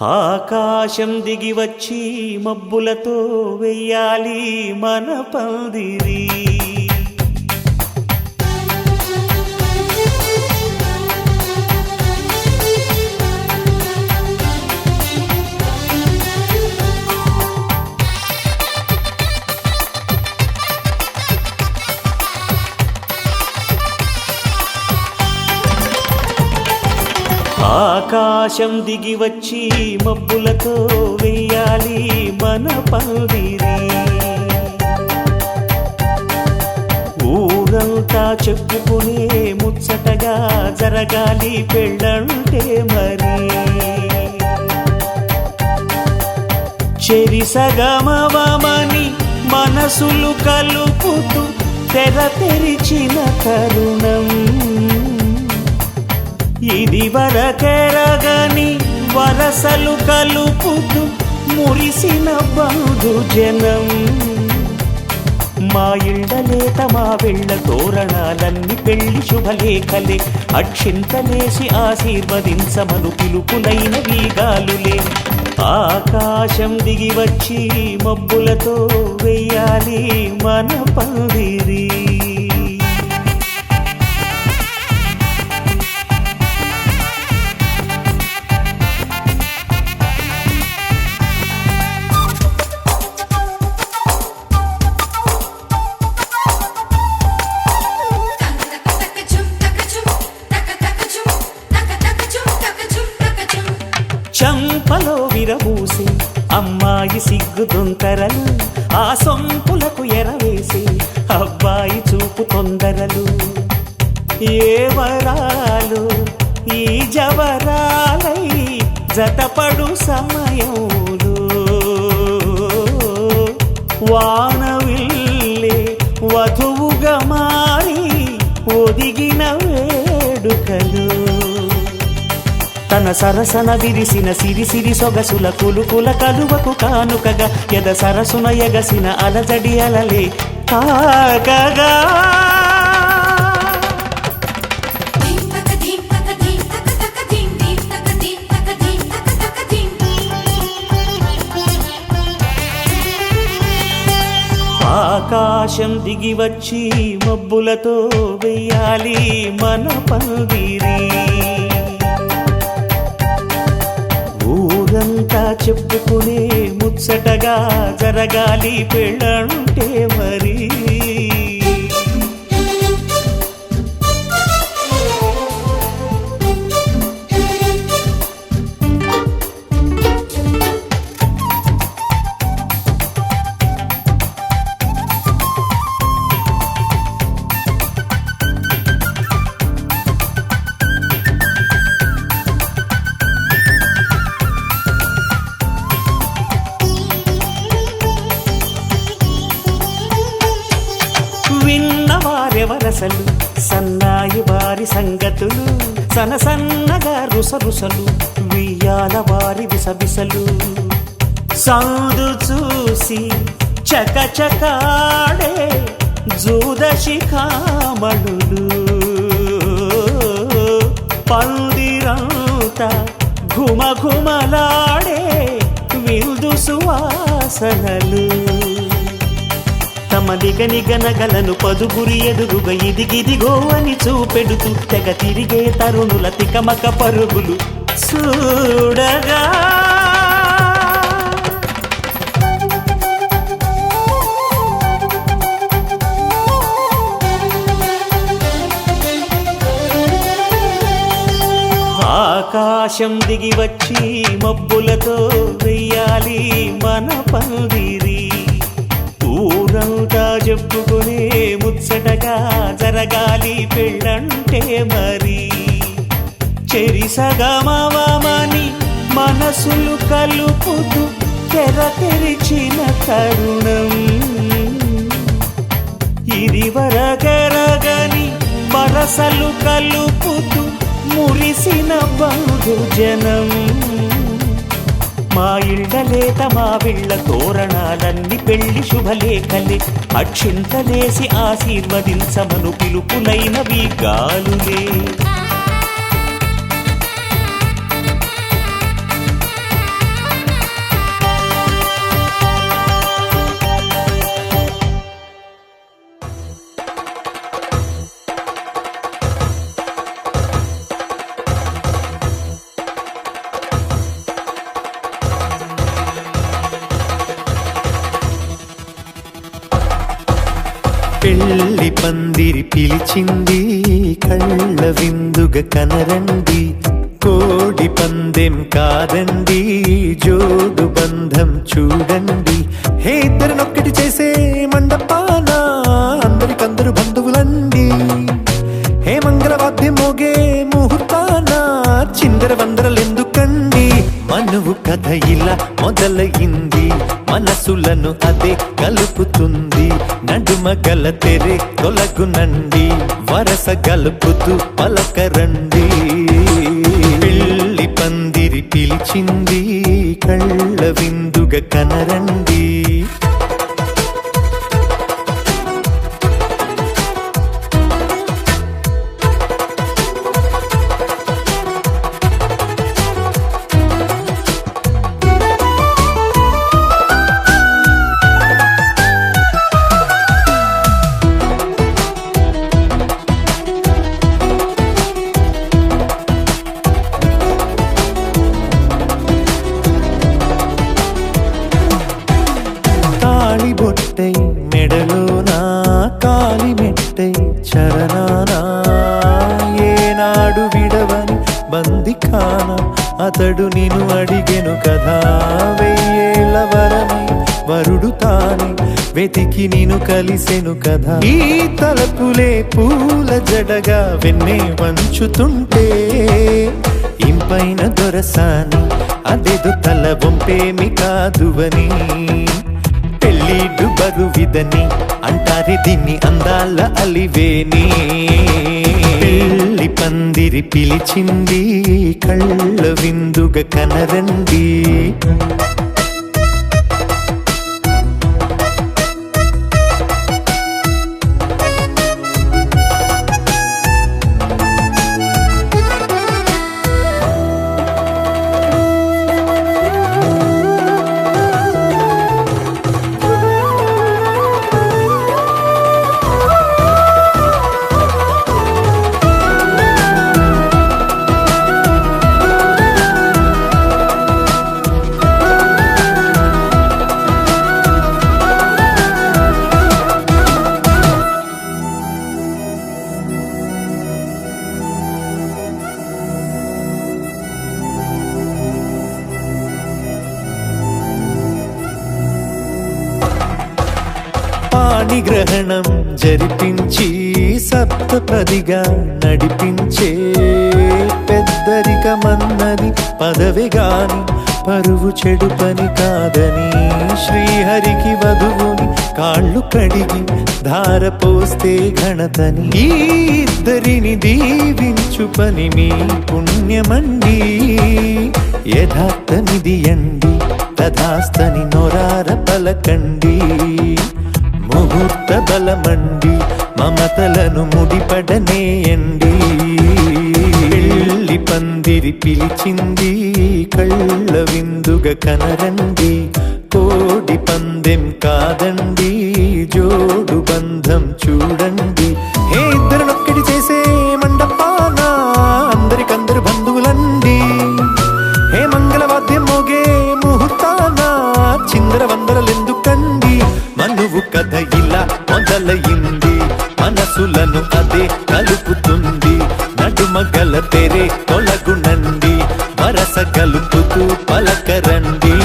ఆకాశం దిగి వచ్చి మబ్బులతో వెయ్యాలి మన పందిరి. ఆకాశం దిగి వచ్చి మబ్బులతో వెయ్యాలి మన పందిరి. ఊరంతా చెప్పుకునే ముచ్చటగా జరగాలి పెళ్ళంటే మరి. చెరిసగమవమని మనసులు కలుపుతూ తెర తెరిచిన తరుణం. ఇది వరకెరగని వరసలు కలుపుతూ మురిసిన బంధుజనం. మా ఇళ్ళలేత మా వెళ్ళ తోరణాలన్నీ పెళ్లి శుభలేఖలే. అక్షింతలేసి ఆశీర్వదించమను పిలుపులైన వీగాలులే. ఆకాశం దిగి వచ్చి మబ్బులతో వెయ్యాలి మన పందిరి. చంపలో విరబూసి అమ్మాయి సిగ్గు దొంతరలు. ఆ సొంపులకు ఎరవేసి అబ్బాయి చూపు తొందరలు. ఏ వరాలు ఈ జవరాలై జతపడు సమయంలో. వానవిల్లే వధువుగా మారి ఒదిగిన వేడుకలు. తన సరసన విరిసిన సిరిసిరి సొగసుల కులుకుల కలువకు కానుకగా ఎద సరసున ఎగసిన అలజడి అలలే కాకగా. ఆకాశం దిగి వచ్చి మబ్బులతో వెయ్యాలి మన పందిరి. ఊరంతా చెప్పుకునే ముచ్చటగా జరగాలి పెళ్ళంటే మరి. విన్నవారెవరసలు సన్నాయి వారి సంగతులు. సనసన్నగా రుసరుసలు వియ్యాల వారి విసవిసలు. సౌదు చూసి చకచకాడే జూదశిఖామణులు. పందిరంతా ఘుమఘుమలాడే విందు సువాసనలు. తమ నిగనిగనగలను పదుగురి ఎదురుగా ఇదిగిదిగో అని చూపెడుతూ తెగ తిరిగే తరుణుల తికమక పరుగులు చూడగా. ఆకాశం దిగి వచ్చి మబ్బులతో వెయ్యాలి మన పందిరి. ఊరంతా చెప్పుకునే ముచ్చటగా జరగాలి పెళ్ళంటే మరి. చెరిసగమవమని మనసులు కలుపుతూ తెర తెరిచిన తరుణం. ఇది వరకెరగని వరసలు కలుపుతూ మురిసిన బంధుజనం మా ఇళ్ళలేత మా విళ్ళ తోరణాలన్ని పెళ్లి శుభలేఖలే అక్షింతలేసి ఆశీర్వదించమను పిలుపులైనవి గాలులే పెళ్లి పందిరి పిలిచింది కళ్ళ విందుగా కనరండి కోడి పందెం కాదండి జోడు బంధం చూడండి హే ఇద్దరినొక్కటి చేసే మండపాన అందరికందరు బంధువులండి హే మంగళవాద్యం మోగే ముహూర్తాన చిందర వందరలెందుకండి మనువు కథ ఇలా మొదలయింది మనసులను అదే కలుపుతుంది నడుమ గల తెరే తొలగునండి వరస గలుపుతూ పలకరండి పెళ్లి పందిరి పిలిచింది కళ్ళ విందుగా కనరండి బొట్టై మెడలోనా కాలి మెట్టై చరణానా ఏనాడు విడవని బందిఖాన అతడు నిన్ను అడిగెను కదా వెయ్యేళ్ళ వరమై వరుడు తానే వెతికి నిన్ను కలిసెను కదా ఈ తలపులే పూల జడగా వెన్నే వంచుతుంటే ఇంపైన దొరసాని అదేదో తల వంపేమి కాదువని పెళ్ళిడు బరువిదని అంటారే దీన్ని అందాల అలివేని పెళ్లి పందిరి పిలిచింది కళ్ళ విందుగా కనరండి పాణిగ్రహణం జరిపించి సప్తపదిగా నడిపించే పెద్దరికమన్నది పదవి గాని పరువు చెడు పని కాదని శ్రీహరికి వధువుని కాళ్ళు కడిగి ధార పోస్తే ఘనతని ఈ ఇద్దరిని దీవించు పని మీ పుణ్యమండి యథార్థమిది అండి తథాస్తని నొరార పలకండి ముహూర్త బలమండి మమతలను ముడిపడనేయండి పెళ్లి పందిరి పిలిచింది కళ్ళ విందుగా కనరండి కోడి పందెం కాదండి జోడు బంధం చూడండి హే ఇద్దరినొక్కటి చేసే మండపాన అందరికందరు బంధువులండి హే మంగళవాద్యం మోగే ముహూర్తాన చిందర వందరలెందుకండి మనువు కథ ఇలా మొదలయింది మనసులను అదే కలుపుతుంది నడుమ గల తెరే తొలగునండి వరస కలుపుతూ పలకరండి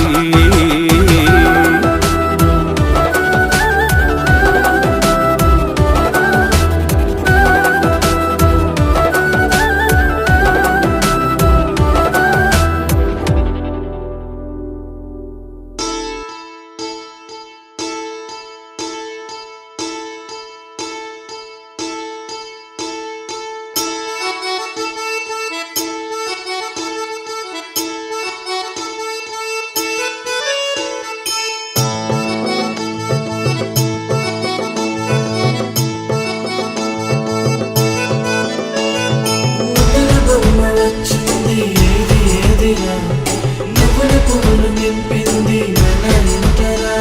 ఏదిరా నవ్వుల పువ్వులు నింపింది మన ఇంటరా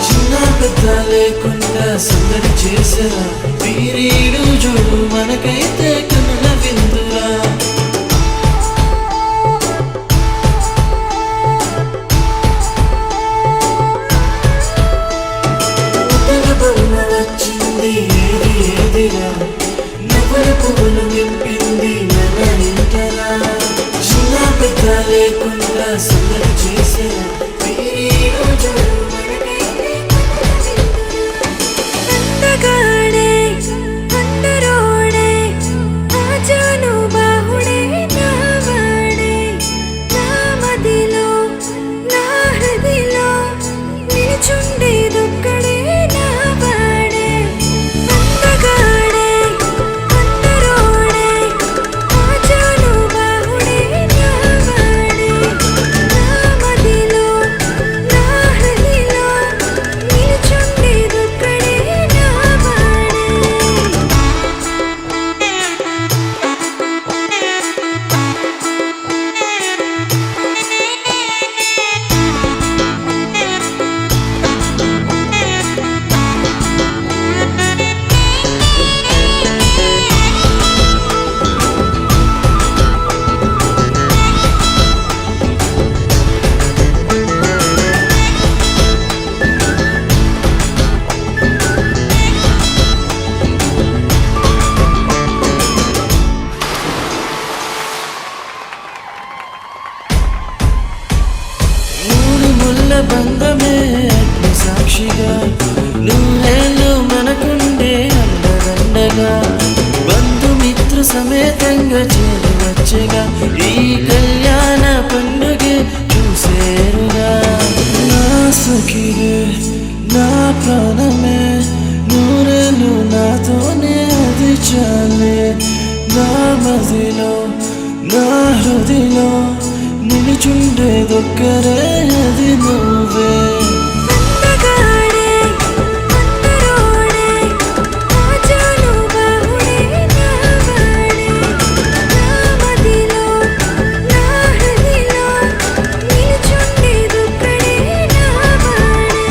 చిన్న పెద్ద లేకుండా సందడి చేసరా వీరీడు చూడు మనకైతే కనుల విందురా వచ్చింది ఏది ఏదిరా నవ్వుల పువ్వులు నింపింది మన ఇంటరా చిన్న పెద్ద లేకుండా సందడి చేసరా వీరీడు చూడు అందగాడే అందరోడే ఆజాను బాహుడే నావాడే నా మదిలో నా హృదిలో నిలుచుండేదొక్కడే నావాడే అందగాడే అందరోడే ఆజాను బాహుడే నావాడే నా మదిలో నా హృదిలో నిలుచుండేదొక్కడే మూడు ముళ్ళ బంధమే అగ్ని సాక్షిగా నూరేళ్ళు మనకుండే అండదండగా బంధుమిత్ర సమేతంగా చేరి వచ్చగా ఈ కళ్యాణ పండుగ చూసేరుగా నా సఖిలే నా ప్రాణమే నూరేళ్ళు నాతోనే అది చాలే నా మదిలో నా హృదిలో నిలుచుండేదొక్కరే అది నువ్వే అందగాడే అందరోడే ఆజాను బాహుడే నావాడే నా మదిలో నా హృదిలో నిలుచుండేదొక్కడే నావాడే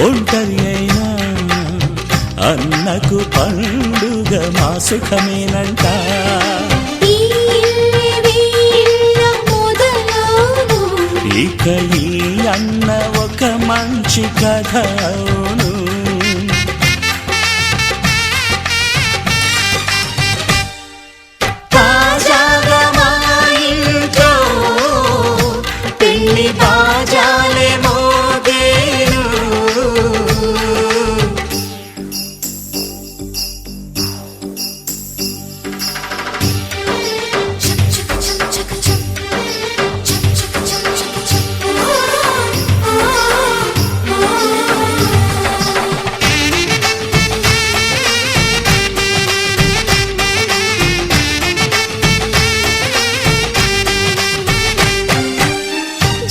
ఒంటరి అయినా అన్నకు పండుగ మా సుఖమేనంట. ఈ ఇల్లే వీళ్ళ మొదలవును. ఇక ఈ అన్న ఒక మంచి కథ అవును. తాజాగా మా ఇంట్లో పెళ్లి బాజాలే మోగేను.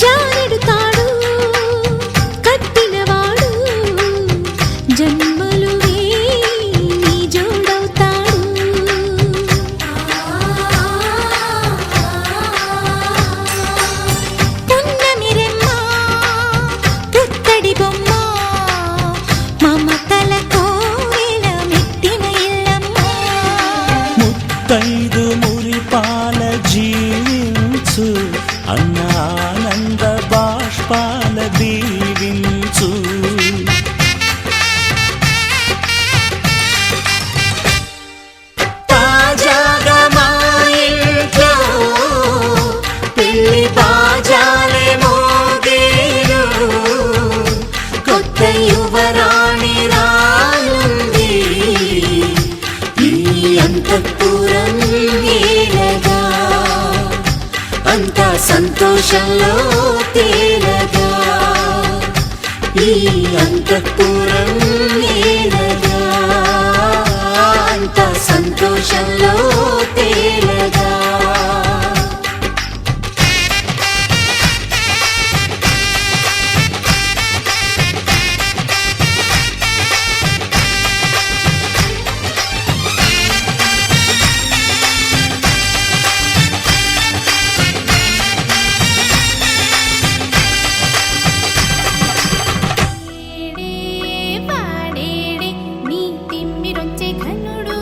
జారెడు తాడు కట్టినవాడు జన్మలు నీ జోడవుతాడు. పున్నమి రెమ్మ పుత్తడి బొమ్మ మమతల కోవెల మెట్టిన ఇల్లమ్మ. ముత్తైదు మురిపాల జీవించు అన్న ఆనంద బాష్పాల దీవించు. తాజాగా మా ఇంట్లో పెళ్లి బాజాలే మోగేను. కొత్త యువరాణి రానుంది ఈ అంతఃపురం ఏలగా. అంతా సంతోషంలో తేలగా ఈ అంతఃపురం ఏలగా. అంతా సంతోషంలో తేలగా. పాడేడే నీ తిమ్మిరొచ్చే ఘనుడు.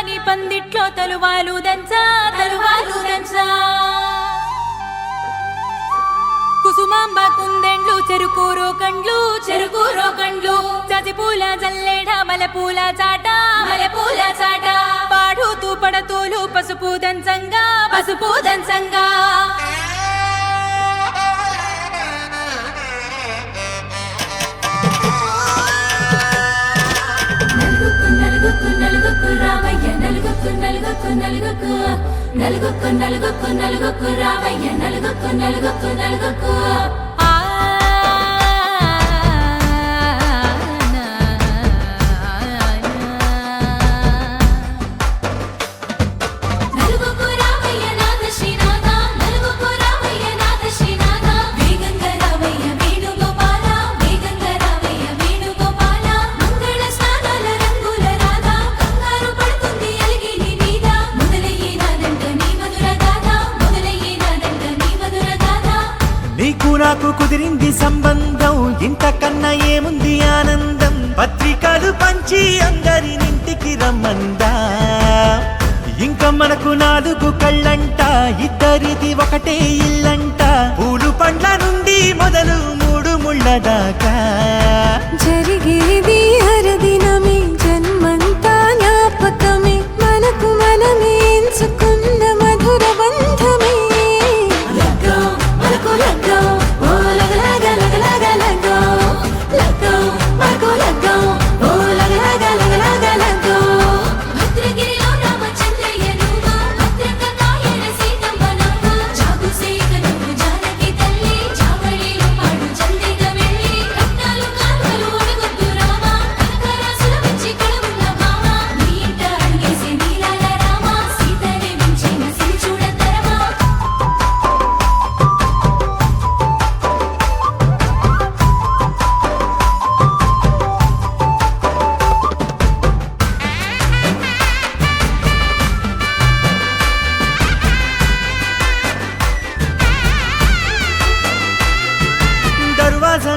నీ పందిట్లో తలువాలు దంచా కుసుమాంబ కుందెండ్లు చెరుకూరో కండ్లు చజిపూల జల్లేడ మలపూల చాట పాడుతూ పడతూలు పసుపు దంచంగా నలుగుకు రావయ్య నలుగుకు రావయ్య నలుగుకు నీకు నాకు కుదిరింది సంబంధం, ఇంతకన్నా ఏముంది ఆనందం. పత్రికలు పంచి అందరినింటికి రమ్మందా, ఇంకా మనకు 4 కళ్ళంట, ఇద్దరిది ఒకటే ఇల్లంట. పూలు పండ్ల నుండి మొదలు 3 ముళ్ళ దాకా జరిగేది హరదినమే, జన్మంతా జ్ఞాపకమే, మనకు మనమే ఎంచుకున్న మధుర బంధమే.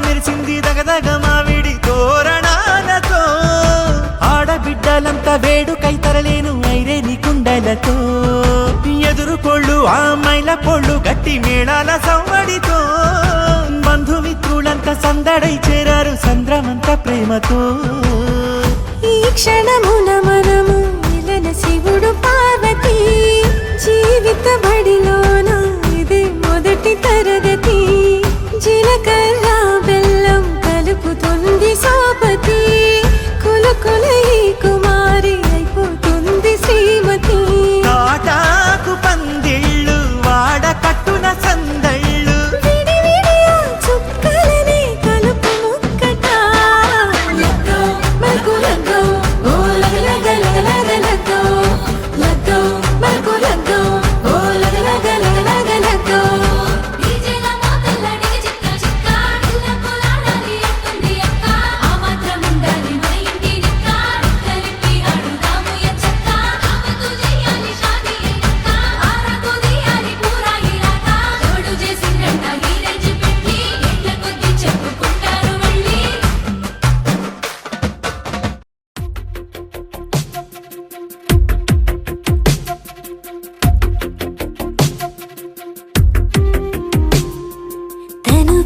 మెరిసింది దగదగ మావిడి తోరణాలతో, ఆడబిడ్డలంతా వేడుకై తరలేను ఐరేని కుండలతో. ఎదురుకోళ్ళు ఆ మైల పొళ్ళు గట్టి మేళాల సవ్వడితో, బంధుమిత్రులంతా సందడై చేరారు సంద్రమంత ప్రేమతో. ఈ క్షణమున మనము మిలన శివుడు పార్వతి, జీవిత బడిలోన ఇదే మొదటి తరగతి. జీలకర్ర బెల్లం కలుపుతుంది సోపతి, కులకుల ఈ కుమారి అయిపోతుంది శ్రీమతి. తాటాకు పందిళ్ళు వాడ కట్టున సందళ్ళు, విడివిడియా చుక్కలనే కలుపు ముక్కట. మనకు లగ్గో ఓ లగలగలగలగో, లగ్గో మనకు లగ్గో ఓ లగలగలగలగో.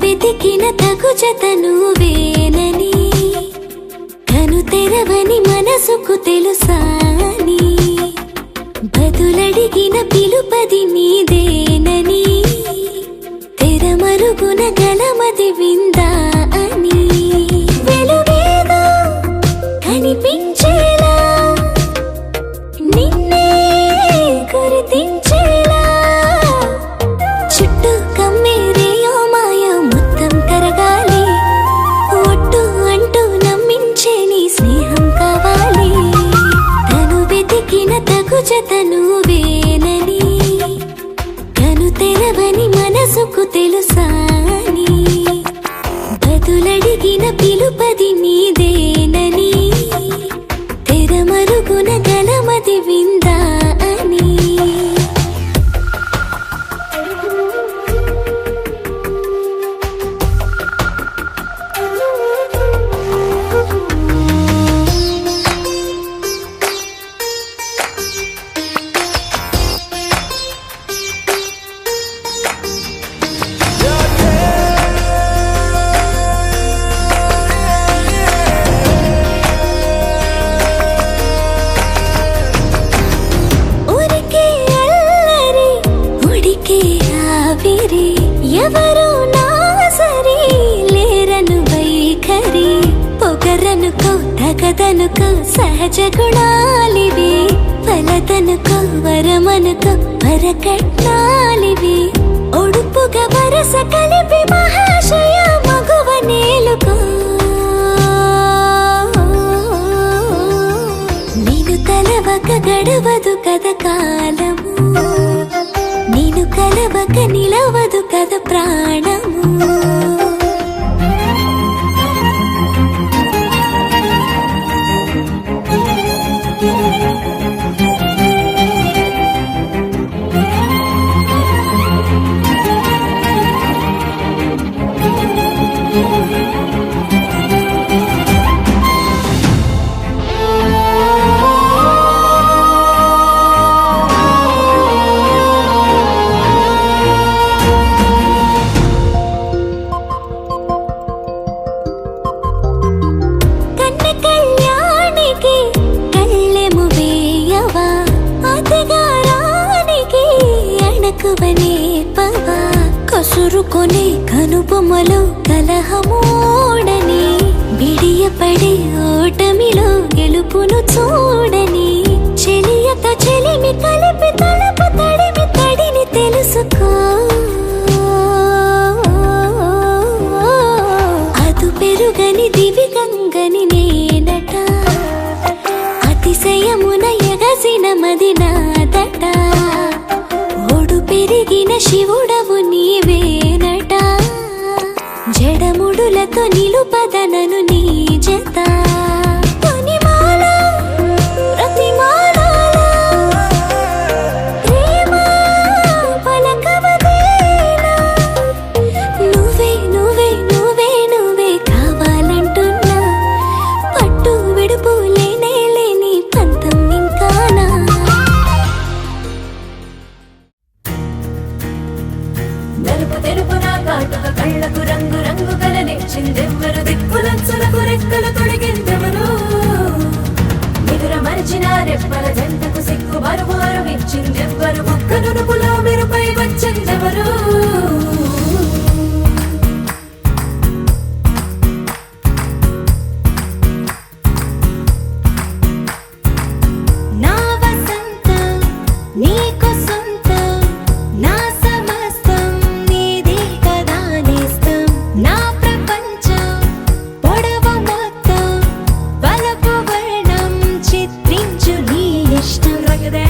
వెతికిన తగు జతను వేనని, కను తెరవని మనసుకు తెలుసాని, బదులడిగిన పిలుపది నీదేనని, తెరమరుగున గలమది విందా అని. వెలుగేదో కనిపించేలా, నిన్నే గుర్తించేలా, చుట్టూ కమ్మేరేయో మాయ మొత్తం కరగాలి. ఒట్టు అంటూ నమ్మించే నీ స్నేహం కావాలి. తను వెతికిన తగు జతను వేనని, కను తెరవని ఎవరు నా సరి లేరను వైఖరి పొగరనుకో తగదనుకో సహజ గుణాలివి ఫలదనుకో వరమనుకో వరకట్నాలివి ఒడుపుగా వరస కలిపి మహాశయ మగువ నేలుకో నేను తలవక గడవదు కథ కాలము నేను కలవక నిలవదు కథ ప్రాణము కసురుకొనే కనుబొమ్మలో కలహమోడని బిడియపడే ఓటమిలో గెలుపును చూడని చెలియత చెలిమి కలిపి తలపు తడిమి తడిని తెలుసుకో అదు పెరుగని దివి గంగని నేనట అతిశయమున ఎగసిన మది నాదట పెరిగిన శివుడవు నీవేనట జడముడులతో నిలుపదనను నీ జత పనిమాల ప్రతిమాల ప్రేమ పలకవదేనా నువ్వే నువ్వే నువ్వే నువ్వే కావాలంటున్నా పట్టు విడుపు లేనే లేని పంతం ఇంకానా నలుపు తెలుపు నా కాటుక కళ్ళకు రంగు రంగు కలనిచ్చిందెవ్వరు దిక్కులంచులకు రెక్కలు తొడిగిందెవరు నిదుర మరిచిన రెప్పల జంటకు సిక్కు బరువారం ఇచ్చిందెవ్వరు ఒక్క నునుపులో మెరుపై వచ్చిందెవరు రంగదే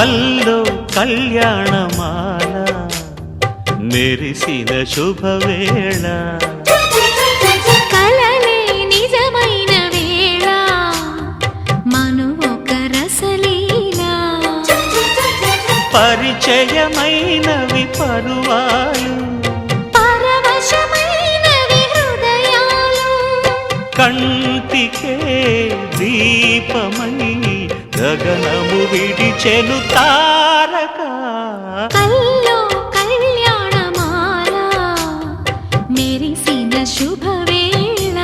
కల్లో కళ్యాణమాల మెరిసిన శుభవేళ కలలే నిజమైన వేళ మను ఒక రసలీలా పరిచయమైనవి పరువాలు పరవశమైనవి హృదయాలు కంటికే దీపమై గగనము విడిచెను తారక కల్లో కళ్యాణమాల మెరిసిన శుభవేళ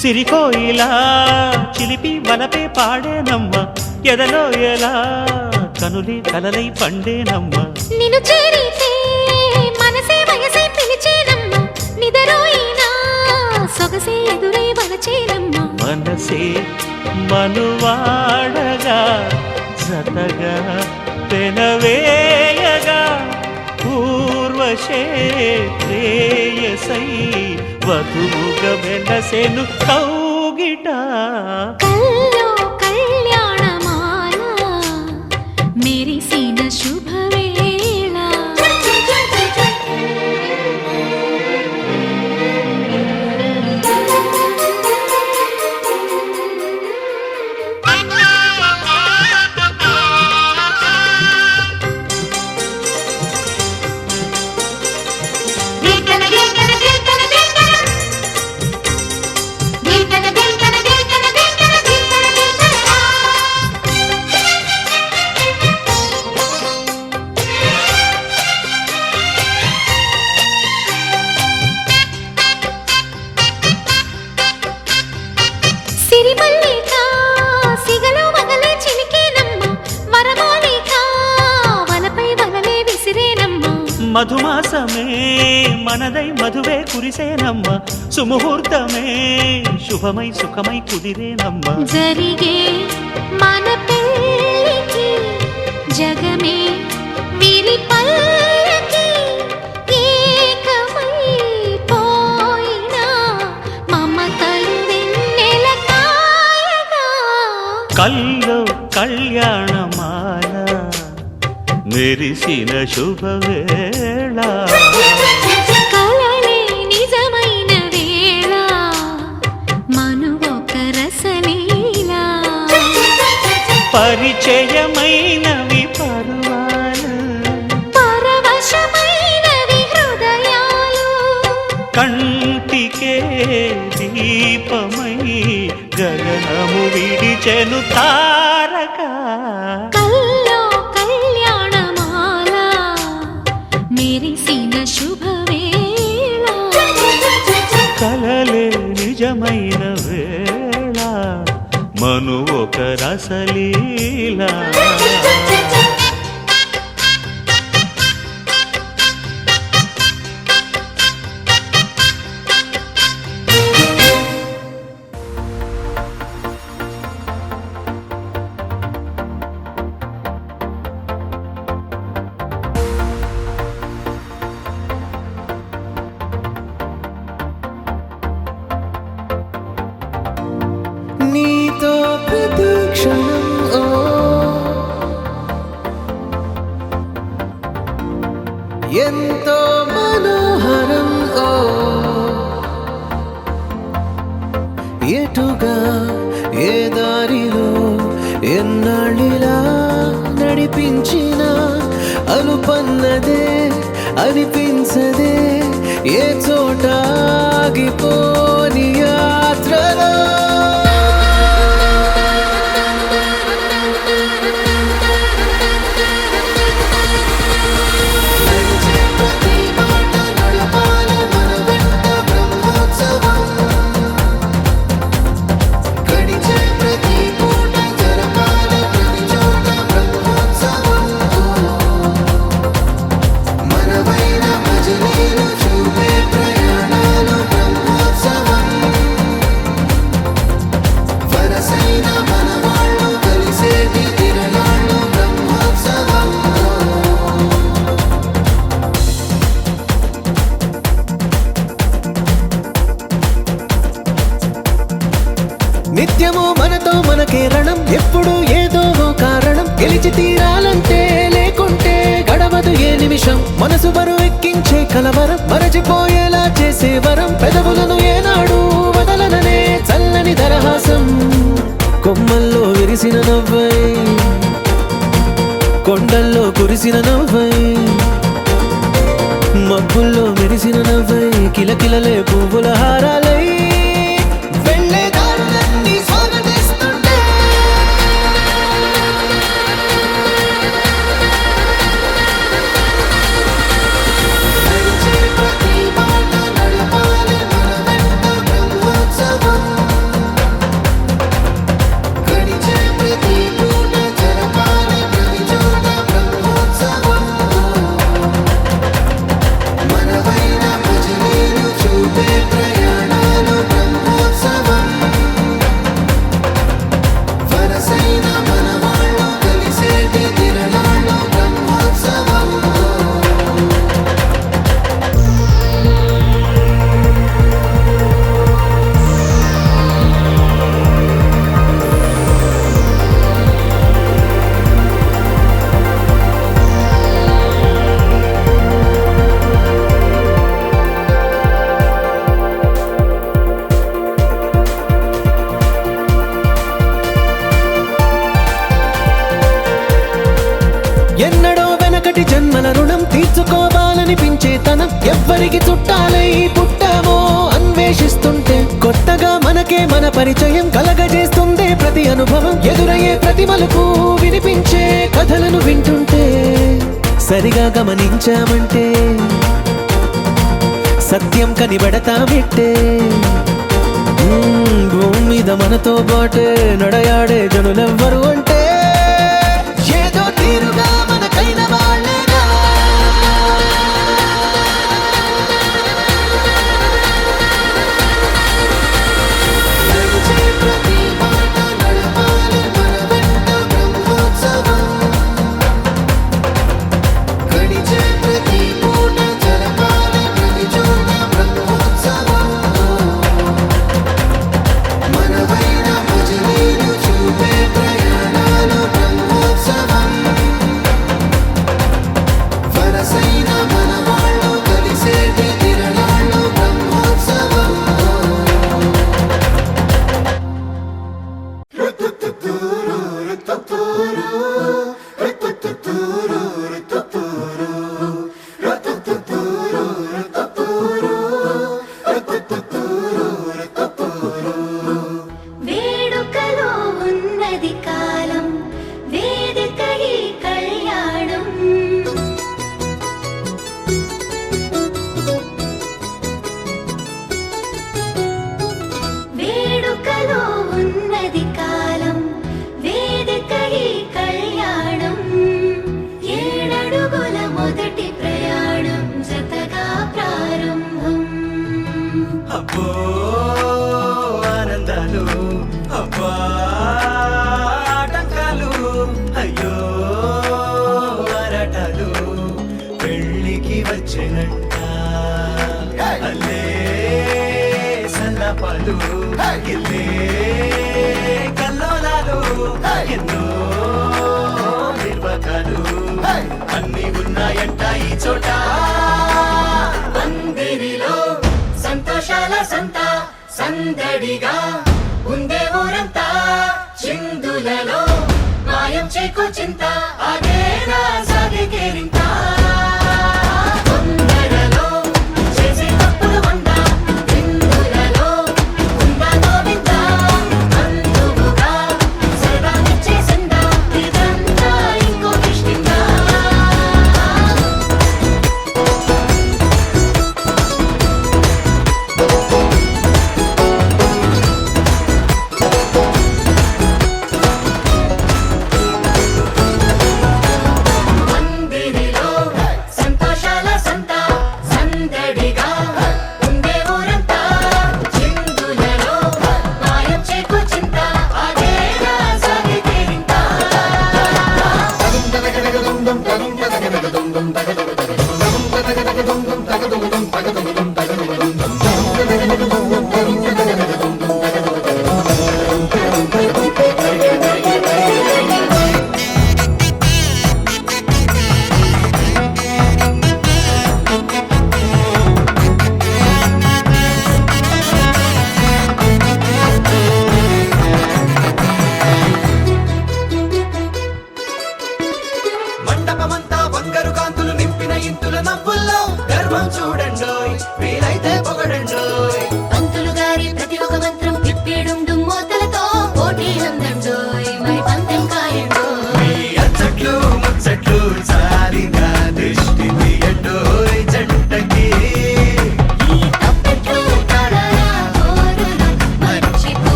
సిరికోయిలా చిలిపి వలపే పాడేనమ్మ ఎదలో ఎలా కనులి కలలై పండేనమ్మ నిన్ను చేరితే మనసే వయసే పిలిచేనమ్మ నిదరోయినా సొగసే ఎదురై వలచేనమ్మ మనసే మనువాడగా జతగా పెనవేయగా పూర్వశే ప్రేయసై వధువుగా వెలసెను కౌగిట కల్లో కళ్యాణమాల మెరిసిన శుభవేళ సిరిమల్లిక సిగలో వగలే చిలికేనమ్మ వరమోలిక వలపై వలలే విసిరేనమ్మ మధుమాసమే మనదై మధువే కురిసేనమ్మ సుముహూర్తమే శుభమై సుఖమై కుదిరేనమ్మ జరిగే మన పెళ్ళికి జగమే విరి పల్లకి ఏకమై పోయినా మమతలు వెన్నెల కాయగా కల్లో కళ్యాణమాల మెరిసిన శుభవేళ కలలే నిజమైన వేళ మను ఒక రసలీలా పరిచయమైనవి పరువాలు పరవశమైనవి హృదయాలు కంటికే దీపమై గగనము విడిచెను తారక కల్లో కళ్యాణమాల మెరిసిన శుభవేళ కలలే నిజమైన వేళ మను ఒక రసలీలా నీతో ప్రతి క్షణం ఎంతో మనోహరం ఎటుగా ఏ దారిలో ఎన్నాళ్ళిలా నడిపించిన అనుపన్నదే అనిపించదే ఏ చోట ఆగిపోని యాత్రలో నడిచే ప్రతి మాట నడపాలి మన వెంట బ్రహ్మోత్సవం నిత్యము మనతో మనకే రణం, ఎప్పుడు ఏదో ఓ కారణం. గెలిచి తీరాలంటే లేకుంటే గడవదు ఏ నిమిషం. మనసు బరువెక్కించే కలవరం, మరచిపోయేలా చేసే వరం. పెదవులను ఏనాడు వదలననే చల్లని దరహాసం. కొమ్మల్లో విరిసిన నవ్వై, కొండల్లో కురిసిన నవ్వై, మబ్బుల్లో మెరిసిన నవ్వై, కిలకిలలే పువ్వుల హారాలై వెళ్ళే దారులన్నీ స్వాగతిస్తుంటే. నడిచే ప్రతి మాట నడపాలి మన వెంట బ్రహ్మోత్సవం. గడిచే ప్రతి పూట జరపాలి ప్రతి చోట బ్రహ్మోత్సవం. మనవైన భజనీలు చూపే ప్రయాణాలు బ్రహ్మోత్సవం. వరసైన మనవాళ్ళు కలిసేటి తిరణాలు బ్రహ్మోత్సవం. ఎన్నడో వెనకటి జన్మల రుణం తీర్చుకోవాలనిపించే తనం. ఎవ్వరికి చుట్టాలై పుట్టామో అన్వేషిస్తుంటే కొత్తగా మనకే మన పరిచయం కలగజేస్తుందే ప్రతి అనుభవం. ఎదురయ్యే ప్రతి మలుపు వినిపించే కథలను వింటుంటే సరిగా గమనించామంటే సత్యం కనిపెడతామిట్టే. భూమి మీద మనతో పాటే నడయాడే జనులెవ్వరు అంటే ఏదో తీరుగా మనకైన వాళ్ళేగా. నడిచే ప్రతి మాట నడపాలి మన వెంట బ్రహ్మోత్సవం. గడిచే ప్రతి పూట జరపాలి ప్రతి చోట బ్రహ్మోత్సవం. మనవైన భజనీలు చూపే ప్రయాణాలు బ్రహ్మోత్సవం. వరసైన మనవాళ్ళు కలిసేటి తిరణాలు బ్రహ్మోత్సవం. వేడుకలో ఉన్నది కాలం, వేదిక ఈ కళ్యాణం. వేడుకలో ఉన్నది కాలం, వేదిక ఈ కళ్యాణం. ఏడడుగుల మొదటి ప్రయాణం జతగా ప్రారంభం. అబ్బో ఆనందాలు, అబ్బా ఆటంకాలు, అయ్యో ఆరాటాలు పెళ్ళికి వచ్చేనంట. అల్లే సల్లపాలు, ఇల్లే కల్లోలాలు, ఎన్నో నిర్వకాలు అన్నీ ఉన్నాయంట ఈ చోట. పందిరిలో సంతోషాల సంత సందడిగా ఉందే ఊరంతా. చిందులలో మాయం చేకు చింత అదేనా సాగే కేరింత. తొందరలో చేసే తప్పులు వంద, విందులలో ఉందా గోవింద. అందువుగా సరదానిచ్చేసిందా ఇదంతా ఇంకో కిష్కిందా.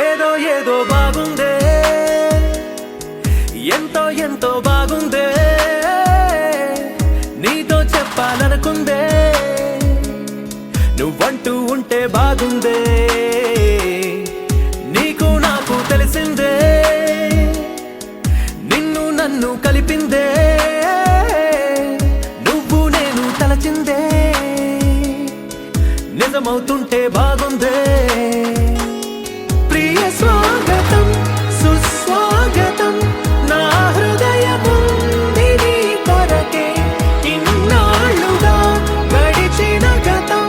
ఏదో ఏదో బాగుందే, ఎంతో ఎంతో బాగుందే, నీతో చెప్పాలనుకుందే, నువ్వంటూ ఉంటే బాగుందే, నీకు నాకు తెలిసిందే, నిన్ను నన్ను కలిపిందే, నువ్వు నేను తలచిందే, నిజమవుతుంటే బాగుందే. ప్రియ స్వాగతం సుస్వాగతం నా హృదయముంది నీ కొరకే, ఇన్నాళ్ళుగా గడిచిన గతం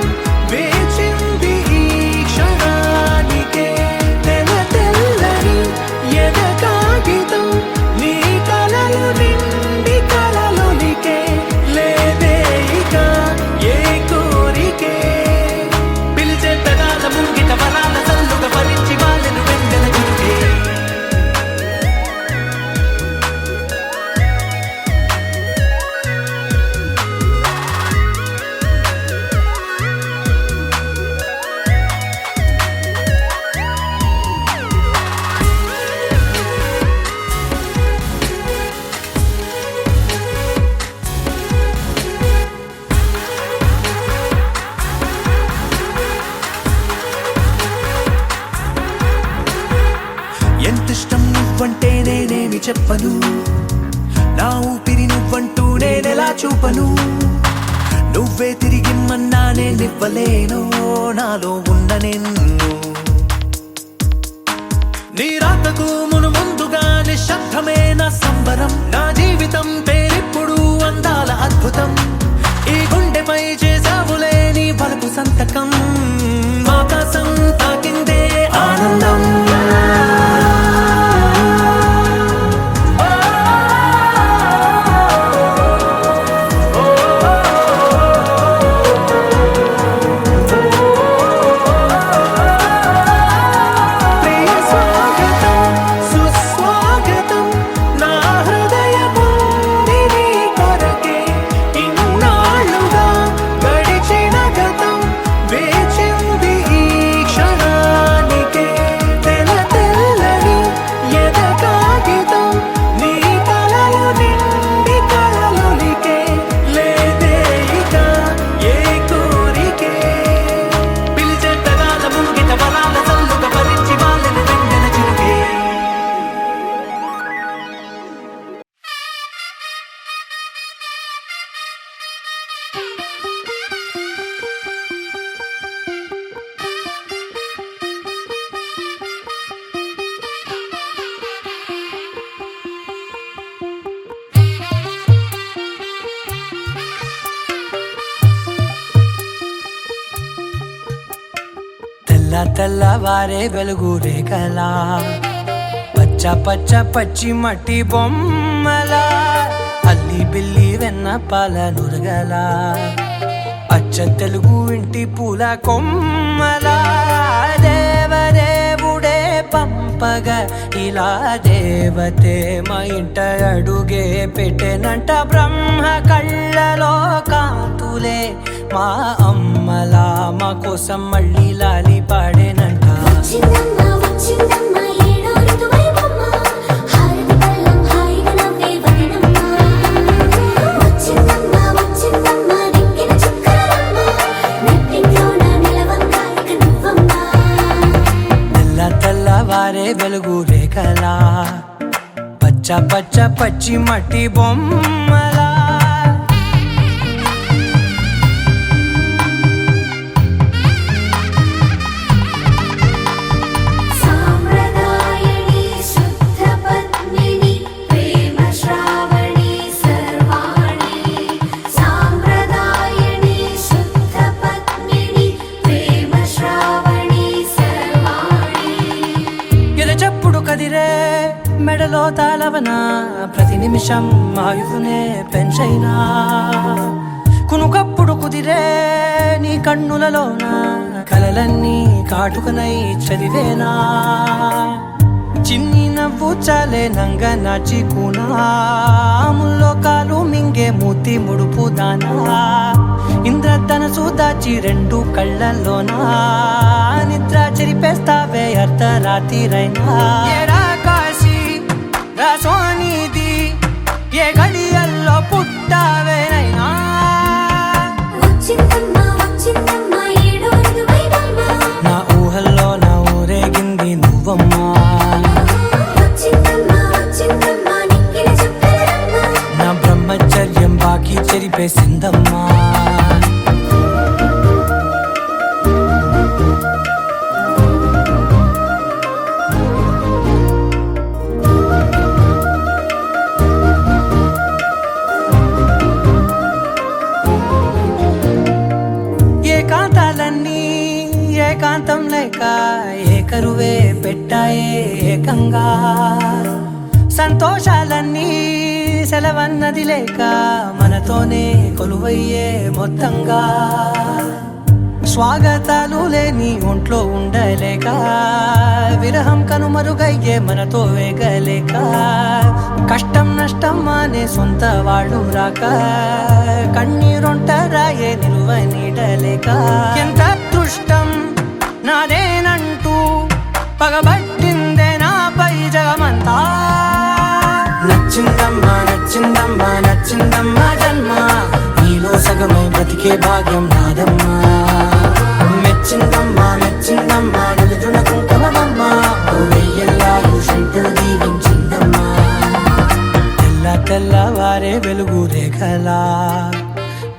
వేచింది ఈ క్షణానికే, తెల్ల తెల్లని ఎద కాగితం నీ కలలు నిండి కలలొలికే, లేదే ఇక ఏ కోరికే, పిలిచే పెదాల ముంగిట వరాల సల్లుగా భరించి వాళ్ళను వెంటల చుట్టే. ఎంతిష్టం నువ్వంటే నేనేమి చెప్పను, నా ఊపిరి నువ్వంటూ నేనెలా చూపను, నువ్వే తిరిగిమ్మన్నా నేనివ్వలేను నాలో ఉన్న నిన్ను, నీ రాకకు మును ముందుగా నిశ్శబ్దమే నా సంబరం, నా జీవితం పేరిప్పుడు అందాల అద్భుతం, ఈ గుండెపై చేసావులే నీ బలుపు సంతకం, ఆకాశం తాకిందే ఆనందం. ప్రియ స్వాగతం సుస్వాగతం నా హృదయముంది నీ కొరకే, ఇన్నాళ్ళుగా గడిచిన గతం వేచింది ఈ క్షణానికే, తెల్ల తెల్లని ఎద కాగితం నీ కలలు నిండి కలలొలికే, లేదే ఇక ఏ కోరికే, పిలిచే పెదాల ముంగిట వరాల సల్లుగా భరించి వాళ్ళని వెంటన చుట్టే. తెల్ల తెల్లవారే వెలుగు రేఖలా, పచ్చ పచ్చ పచ్చి మట్టి బొమ్మలా, అల్లి బిల్లి వెన్న పాల నురగలా, అచ్చ తెలుగు ఇంటి పూల కొమ్మలా, దేవదేవుడే పంపగా ఇలా దేవతే మా ఇంట అడుగే పెట్టెనంట, బ్రహ్మ కళ్ళలో కాంతులే మా అమ్మలా మా కోసం మళ్ళీ లాలి పాడేనంట. వచ్చిందమ్మ వచ్చిందమ్మ ఏడో ఋతువైవమ్మ, హారతి పళ్ళం హాయిగా నవ్వే వదనమ్మ, వచ్చిందమ్మ వచ్చిందమ్మ దిక్కిన చుక్కలమ్మ, నెట్టింట్లోన నిలవంగా ఇక నువ్వమ్మ. తెల్ల తెల్లవారే వెలుగు రేఖలా, పచ్చ పచ్చ పచ్చి మట్టి బొమ్మలా. సాంప్రదాయని శుద్ధ పద్మిని ప్రేమ శ్రావణి సర్వాణి, సాంప్రదాయని శుద్ధ పద్మిని ప్రేమ శ్రావణి సర్వాణి. ఎరచప్పుడు కదిరే మెడలో తాళవన, ప్రతి నిమిషం ఆయుధునే పెంచైనా, కునుకప్పుడు కుదిరే నీ కన్నులలోన కలలన్నీ కాటుకనై చదివేనా, చిన్ని నవ్వు చాలే నంగ నాచి కూనాముల్లో కాలు మింగే మూతి ముడుపు దానా, ఇంద్రధనసు దాచి రెండు కళ్ళల్లోనా నిద్ర చెరి కలిపేస్తావే అర్ధరాత్రిరైనా ఏరా కాశీ రా సోనిది ఏ గడియల్లో పుట్టావేనైనా వచ్చిందమ్మా వచ్చిందమ్మా ఏడో వైభమ్మా నా ఊహల్లో నా ఊరేగింది నువ్వమ్మా వచ్చిందమ్మా వచ్చిందమ్మా నిక్కిన చుక్కలమ్మా నా బ్రహ్మచర్యం బాకీ చెరిపేసిందమ్మా ఏకాంతాలన్నీ ఏకాంతం లేక ఏకరువే పెట్టాయే ఏకంగా సంతోషాలన్నీ సెలవన్నది లేక మనతోనే కొలువయ్యే మొత్తంగా స్వాగతాలు లేని ఒంట్లో ఉండలేక విరహం కనుమరుగయ్యే మనతో వేగలేక కష్టం నష్టం అనే సొంత వాళ్ళు రాక కన్నీరొంటరాయే నిలువ నీడలేక ఎంత అదృష్టం నాదేనంటూ పగబట్టిందే నాపై జగమంతా నచ్చిందమ్మా నచ్చిందమ్మా నచ్చిందమ్మా జన్మ నీలో సగమై బ్రతికే భాగ్యం నాదమ్మా మెచ్చిందమ్మా మెచ్చిందమ్మా నిలుచున కుంకుమమ్మా వెయ్యల్లాలు శంకులు దీవించిందమ్మా తెల్ల తెల్లవారే వెలుగు రేఖలా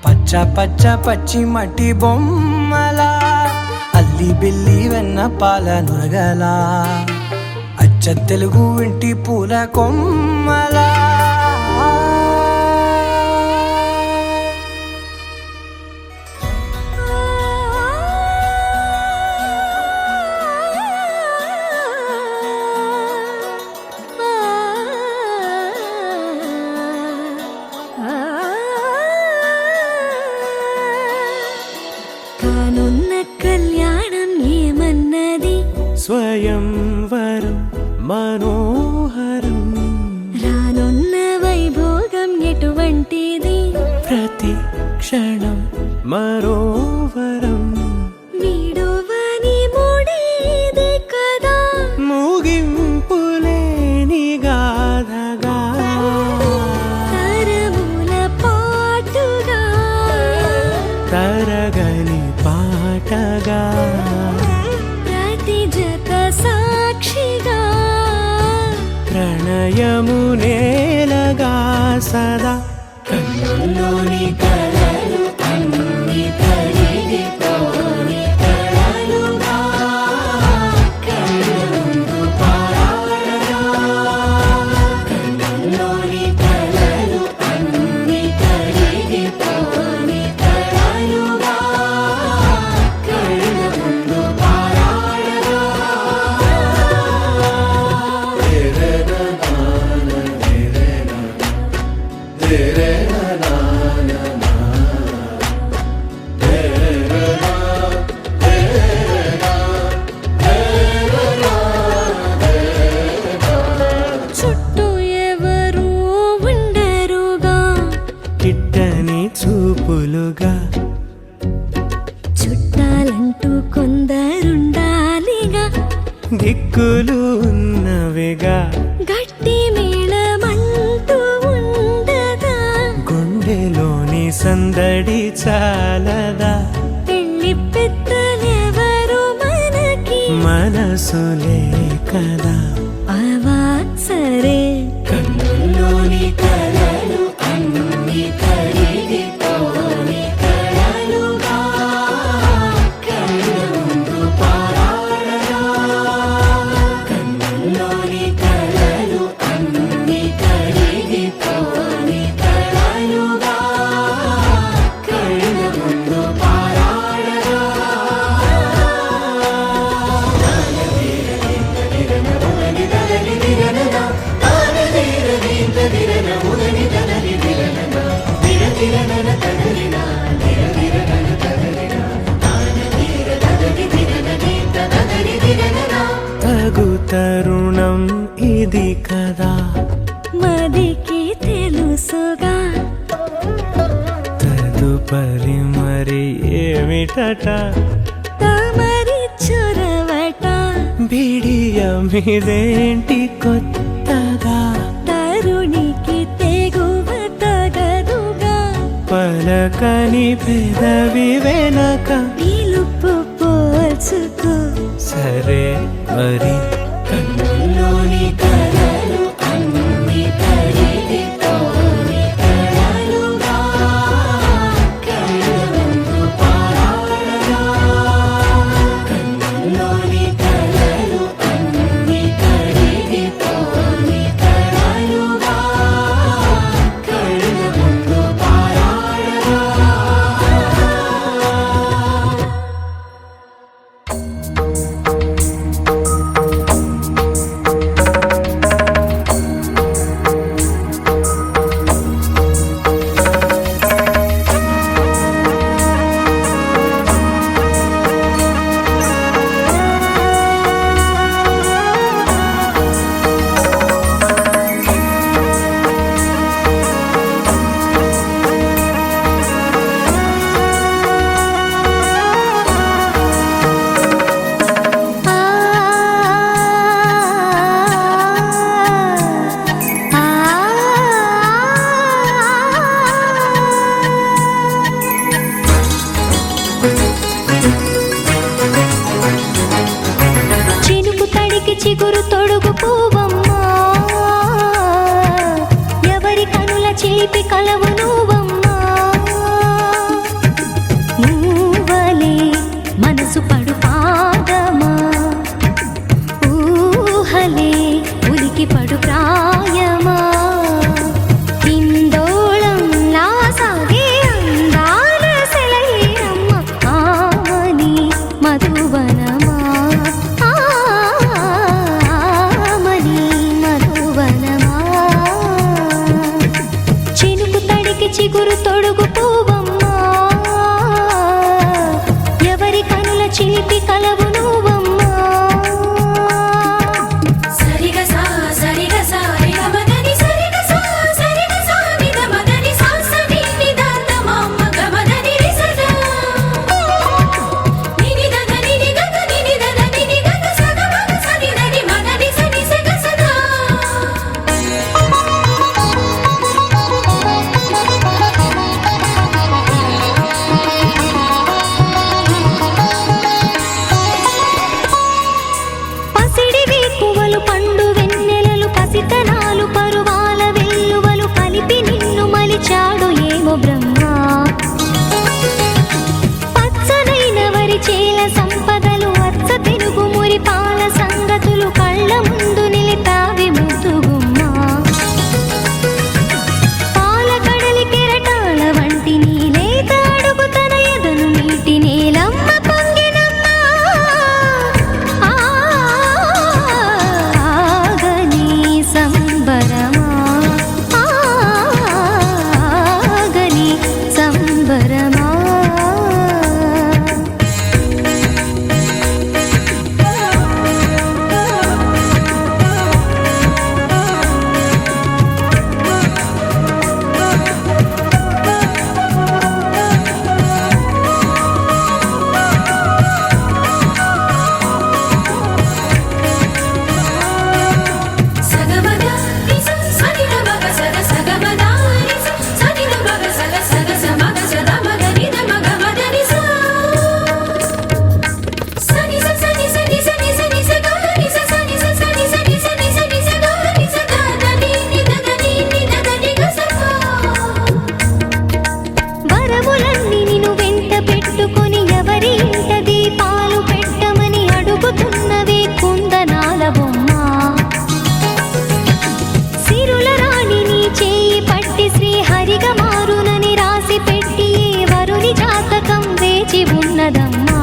పచ్చ పచ్చ పచ్చి మట్టి బొమ్మలా అల్లి బిల్లి వెన్న పాల నురగలా అచ్చ తెలుగు ఇంటి పూల కొమ్మలా కానున్న కళ్యాణం ఏమన్నది స్వయంవరం మనోహరం రానున్న వైభోగం ఎటువంటిది ప్రతి క్షణం మరోవరం వీడోవని మూడేది కదా ముగింపులేని గాథగా తరముల పాటుగా తరగని పాటగా ప్రతి జత సాక్షిగా ప్రణయము నేలగా సదా కన్నుల్లోని కలలు అన్ని కరిగిపోని కలలుగా కళ్ళుందు పారాడగా కన్నుల్లోని కలలు అన్ని కరిగిపోని కలలుగా కళ్ళుందు పారాడగా చుట్టూ ఎవరు ఉండరుగా కిట్టని చూపులుగా చుట్టాలంటూ కొందరుండాలిగా దిక్కులు ఉన్నవిగా గట్టి మేళమంటూ ఉండదా గుండెలోని సందడి చాలదా పెళ్లి పెద్దలెవరు మనకి మనసులే కదా అవా సరే కన్నుల్లోని కలలు అన్ని కరిగిపోని కలలుగా కళ్ళుందు పారాడగా కన్నుల్లోని కలలు అన్ని కరిగిపోని కలలుగా కళ్ళుందు పారాడగా తగు తరుణం ఇది కదా మదికి తెలుసుగా తదుపరి మరి ఏమిటట తమరి చొరవట యమిదేంటి కొత్తగా తరుణికి తెగువ తగదుగా పలకని పెదవి వెనక పిలుపు పోల్చుకో సరే మరి కన్నుల్లోని కలలు అన్ని తడిదితోని కలలుగా కళ్ళముందు పారాడగా కన్నుల్లోని కలలు అన్ని తడిదితోని కలలుగా కళ్ళముందు పారాడగా చినుకు తడికి చిగురు తొడుగు పువ్వమ్మా ఎవరి కనుల చిలిపి కలవు నువ్వమ్మా నువ్వలే మనసు పడు పాదమా ఊహలే ఉలికి పడు ప్రాయమా కిందోళంలా సాగే అందాల సెలయేరమ్మ ఆమని మధువనమా ఆమని మధువనమా చినుకు తడికి చిగురు తొడుగు పువ్వమ్మా ఎవరి కనుల చిలిపి కలవు నువ్వమ్మా సరిగా సా సరిగా సా రిగమదని సరిగా సా సరిగా సా నిగమదని సా సని నిదాత మమ్మ గమదని రిసదా నిని దద నిని గద నిని దద నిని గద సగ మగ సని దని మగని సని సగ సదా పసిడి వేకువలు పండు వెన్నెలలు పసితనాలు పరువాల వెల్లువలు కలిపి నిన్ను మలిచాడు ఏమో బ్రహ్మ పచ్చనైన వరి చేల సంపదలు అచ్చ తెలుగు మురి పాల సంగతులు కళ్ళ ముందు నిలితావి ముద్దుగుమ్మ పాల కడలి కెరటాల వంటి నీలేత అడుగు తన ఎదను నీటి నేలమ్మ పొంగినమ్మ ఆగని సంబరమా ఆగని సంబరమా సగ మగ నిస సని ద మగ సగ సగ మగ నిస సని ద మగ సగ సగ స మగ సద మగ ని ద మగ మగ నిస సని స సని సని సని సని స గ ని స సని స సని సని సని సని స గ ని స ద ద ని ని ద ద ని ని ద ద ని గ స ప వరములన్నీ నిన్ను వెంట పెట్టుకొని ఎవరి ఇంట దీపాలు పెట్టమని అడుగుతున్నవే కుందనాల బొమ్మ సిరుల రాణి నీ చేయి పట్టి శ్రీహరిగా మారునని రాసి పెట్టి ఏ వరుని జాతకం వేచి ఉన్నదమ్మా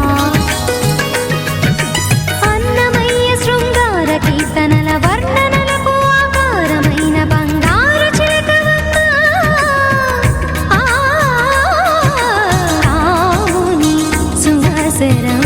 అన్నమయ్య శృంగార కీర్తనల వర్ణనలకు ఆకారమైన బంగారు చిలకవమ్మా ఆవుని సువాసరం